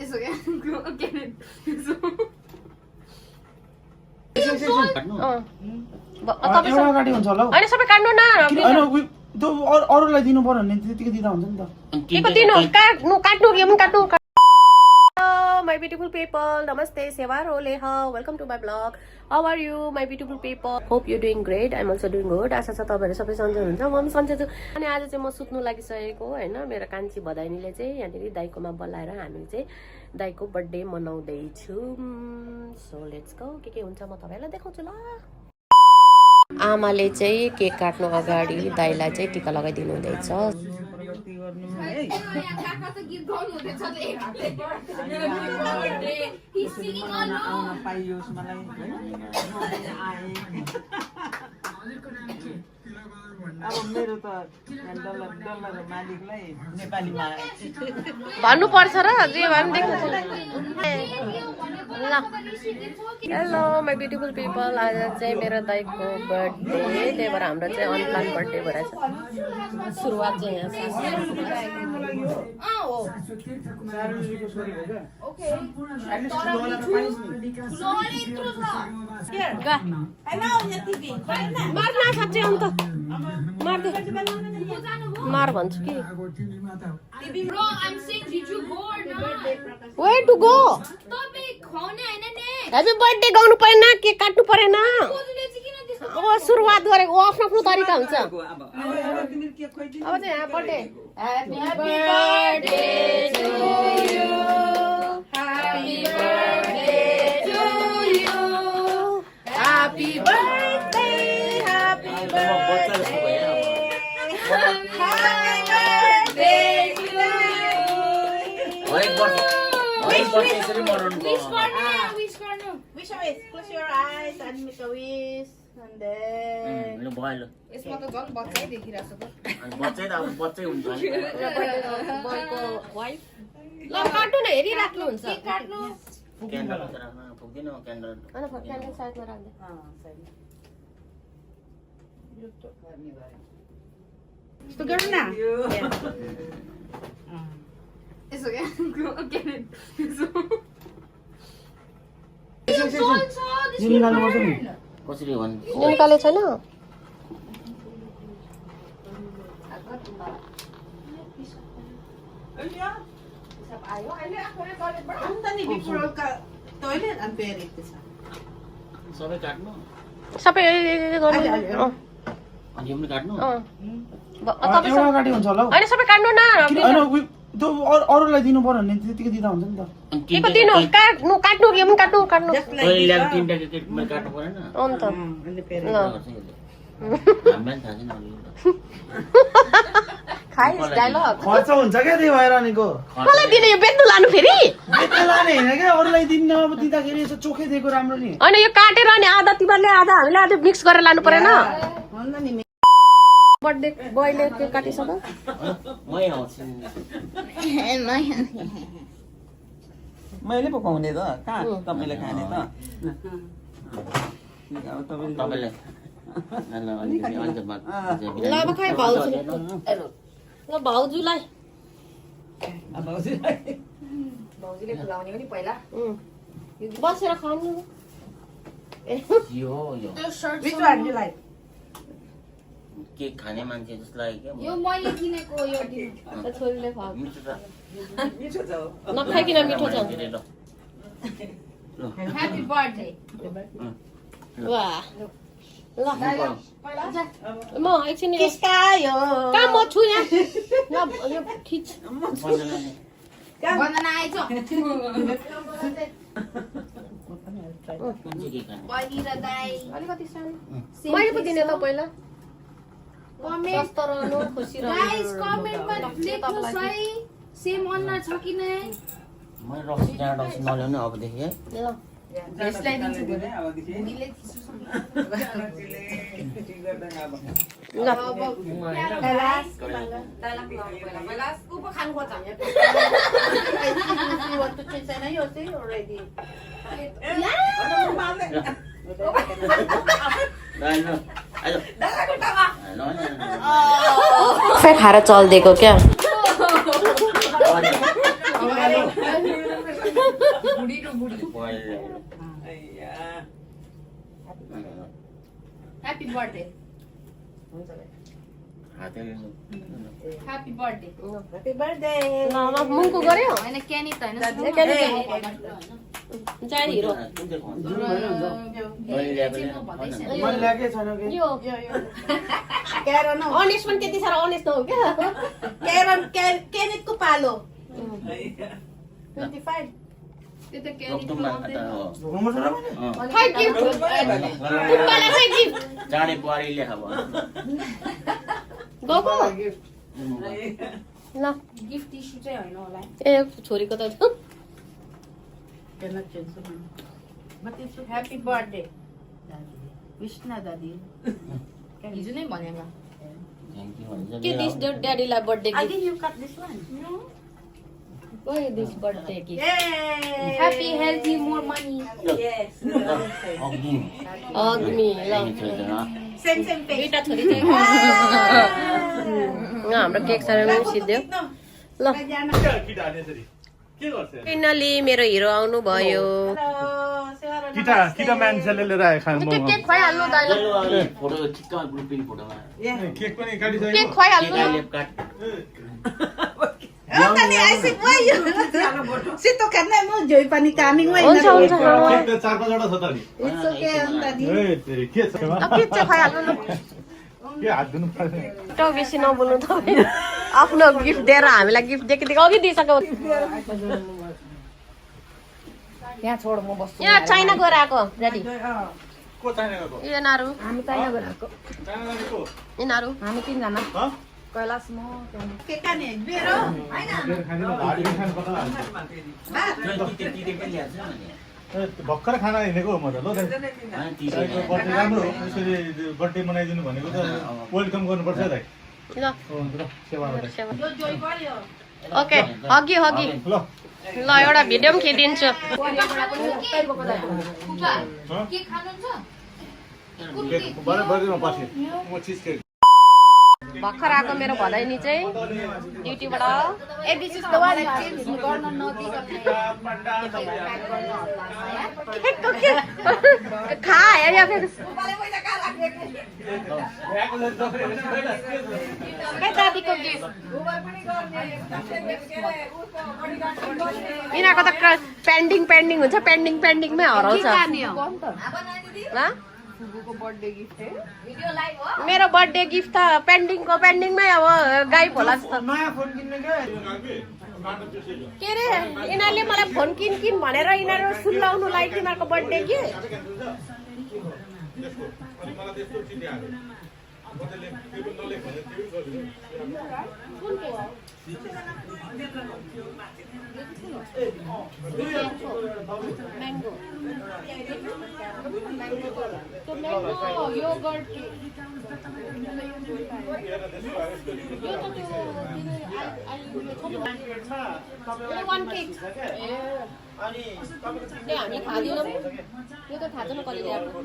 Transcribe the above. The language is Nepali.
यसो क्या के अरे यसो एउटा गाडी हुन्छ होला हौ हैन सबै काट्नु न हैन त्यो अरूलाई दिनु पर्यो भने त्यतिकै दिँदा हुन्छ नि त केको दिनु काट्नु यो पनि काट्नु my beautiful people, namaste, sevar ole ha, welcome to my blog. How are you my beautiful people? Hope you're doing great. I'm also doing good. आशा छ तपाईहरु सबै सन्चै हुनुहुन्छ। म पनि सन्चै छु। अनि आज चाहिँ म सुत्नु लागिसकेको हैन, मेरो कान्छी भदाइनीले चाहिँ यहाँनेरि दाइकोमा बोलाएर हामी चाहिँ दाइको बर्थडे मनाउँदै छौं। So let's go. के हुन्छ म तपाईहरुलाई देखाउँछु ल। आमाले चाहिँ केक काट्नु अगाडि दाइलाई चाहिँ टीका लगाइदिनु हुँदैछ। अब मेरो त डलर मालिकलाई नेपालीमा भन्नु पर्छ र जे भए पनि देख्नु छ। हेलो माई ब्युटिफुल पिपल, आज चाहिँ मेरो दाइको बर्थडे, त्यही भएर हाम्रो चाहिँ अनप्लान बर्थडे भइरहेछ। सुरुवात चाहिँ यहाँ मार भन्छु कि Where to go? Happy birthday गाउनु परेन, केक काट्नु परेन। ओ सुरुवात गरेको आफ्नो आफ्नो तरिका हुन्छ। अब चाहिँ यहाँ birthday Happy birthday to you, Happy birthday to you, Happy birthday, Happy birthday, Wish away. Close your eyes and make a wish. And then यसमा त झन् बच्चै देखिरहेको छ त बच्चै त अब बच्चै हुन्छ बलको वाइफ ल काट्नु न, हेरिराख्नु हुन्छ। काट्नु क्यान्डल राख्न पुग्दैन क्यान्डल अनि क्यान्डल साइडमा राख्दै यस्तो गर्नु न। यसो क्या के अरे यसो यो निकाल्नु पर्छ नि कसरी भन्नु निकाले छैन। Toilet and period. सबै काट्नु सबै गर्नु अनि यो पनि काट्नु एउटा गाडी हुन्छ होला हौ हैन सबै काट्नु न हैन त्यो अरूलाई दिनु पर्यो भने त्यतिकै दिँदा हुन्छ नि त केको दिनु काट्नु यो पनि काट्नु तैँले ल्याएको तीनटा केक मैले काट्नु परेन अन्त ल हामीलाई थाहा छैन खाइस डायलग खर्च हुन्छ क्या त्यही भएर अनिको मलाई दिने यो बेच्नु लानु फेरि बेच्नु लाने हैन क्या अरूलाई दिन्न। अब दिँदाखेरि यसो चोखै दिएको राम्रो नि। अनि यो काटेर अनि आधा तिमीले आधा हामीले आधा मिक्स गरेर लानु परेन। बर्थडे बोयले केक काटिसक्यो। मै आउँछु मैले पकाउने त कहाँ तपाईले खाने त अब तपाईँले ल अब खै भाउजू ल भाउजूलाई भाउजूले खुलाउने हो नि पहिला बसेर खानु। यो त्यो shirt Which one you like? Cake खाने मान्छे जस्तो लाग्यो क्या यो मैले किनेको यो छोरीले खाऊ मिठो छ मिठो छ नखाइकिन मिठो छ। ह्यापी बर्थडे वाह ल म एकछिन किस्कायो कहाँ म छु यहाँ ल यो खिच वन्दना आएछ बहिनी र दाइ अलिकति सानो मैले पो दिने त पहिला कमेन्ट रहनु खुसी गाइस कमेन्टमा लेख्नुस् है सेम अनुहार छ कि नै। मैले रक्सी जाँड रक्सी नल्याउनु अबदेखि है ल यसलाई दिन्छु अब भोलि ल पहिला को पो खानु पर्छ you want to change and you say already. खाएर चल्दिएको क्या Happy birthday. Happy birthday. Happy birthday. मुङको गर्यो होइन क्यानी त होइन जाने हिरो मैले ल्याएकै छैन कि यो Karen no. अनेस्ट पनि त्यति साह्रो अनेस्ट नहो क्या Kenneth को पालो. 25. त्यो त घुम्नु छ र मैले खै गिफ्ट पुप्पालाई खै गिफ्ट जाने बुहारीले अब गएको ल गिफ्ट इस्यु चाहिँ होइन होला ए छोरीको त Cannot change. But it's happy birthday. Wish na daddy. हिजो नै भनेको थ्याङ्क यू भन्छ के दिस ड्याडीलाई birthday I gift think you cut this one. गयो this birthday gift Yay! Happy, healthy, more money. Yes. Agni Agni ल Same face. दुईटा छोरी चाहिँ हाम्रो केक सानो सिद्धियो ल फाइनली मेरो हिरो आउनु भयो किटा मान्छेले लिएर आयो खानु त्यो केक खुवाइहाल्नु दाइ ल फोटो चिक्का ग्रुपिङ फोटोमा केक पनि काटिसक्यो cake खुवाइहाल्नु केकलाई लेपकाट Tadi I said why you? Sito ka na mo joy pa ni coming way हुन्छ हुन्छ केक त 4-5 वटा छ त नि It's okay tadi. ए तेरी के छ अब के चाहिँ खुवाइहाल्नु न के हात धुनु पर्छ छिटो बेसी नबोल्नु तपाईँ आफ्नो गिफ्ट दिएर हामीलाई गिफ्ट दिएको अघि दिइसक्यो यहाँ छोड म बस्छु यहाँ चाइना गएर आएको ड्याडी को चाहिएको यिनीहरू हामी चाइना गएर आएको को यिनीहरू हामी 3 जना ह कैलाश म के ka ni? Biro. Ay na. खानु भात खानु पर्छ भर्खर खाना हिँडेको हो म त ल बर्थडे राम्रो यसरी बर्थडे मनाइदिनु भनेको त वेलकम गर्नुपर्छ है ल सेवाबाट Yo joy pa yo. Okay हगी हगी ल ल एउटा भिडियो पनि खिचिदिन्छु के खानुहुन्छ बर्थडेमा पछि म चिज केक भर्खर आएको मेरो भदैनी चाहिँ ड्युटीबाट ए this is the one change गर्न नदिकन खा या फेरि दादीको गिफ्ट यिनीहरूको त पेन्डिङ हुन्छ पेन्डिङमै हराउँछ ल मेरो बर्थडे गिफ्ट त पेन्डिङमै अब गाई होला जस्तो नयाँ फोन किन्ने के रे यिनीहरूले मलाई फोन किन भनेर यिनीहरू सुल्लाउनुलाई तिमीहरूको बर्थडे के म्याङ्गो योगर्ट वान केक हामीले खाँदैनौँ यो त थाहा छैन कहिले ल्याएको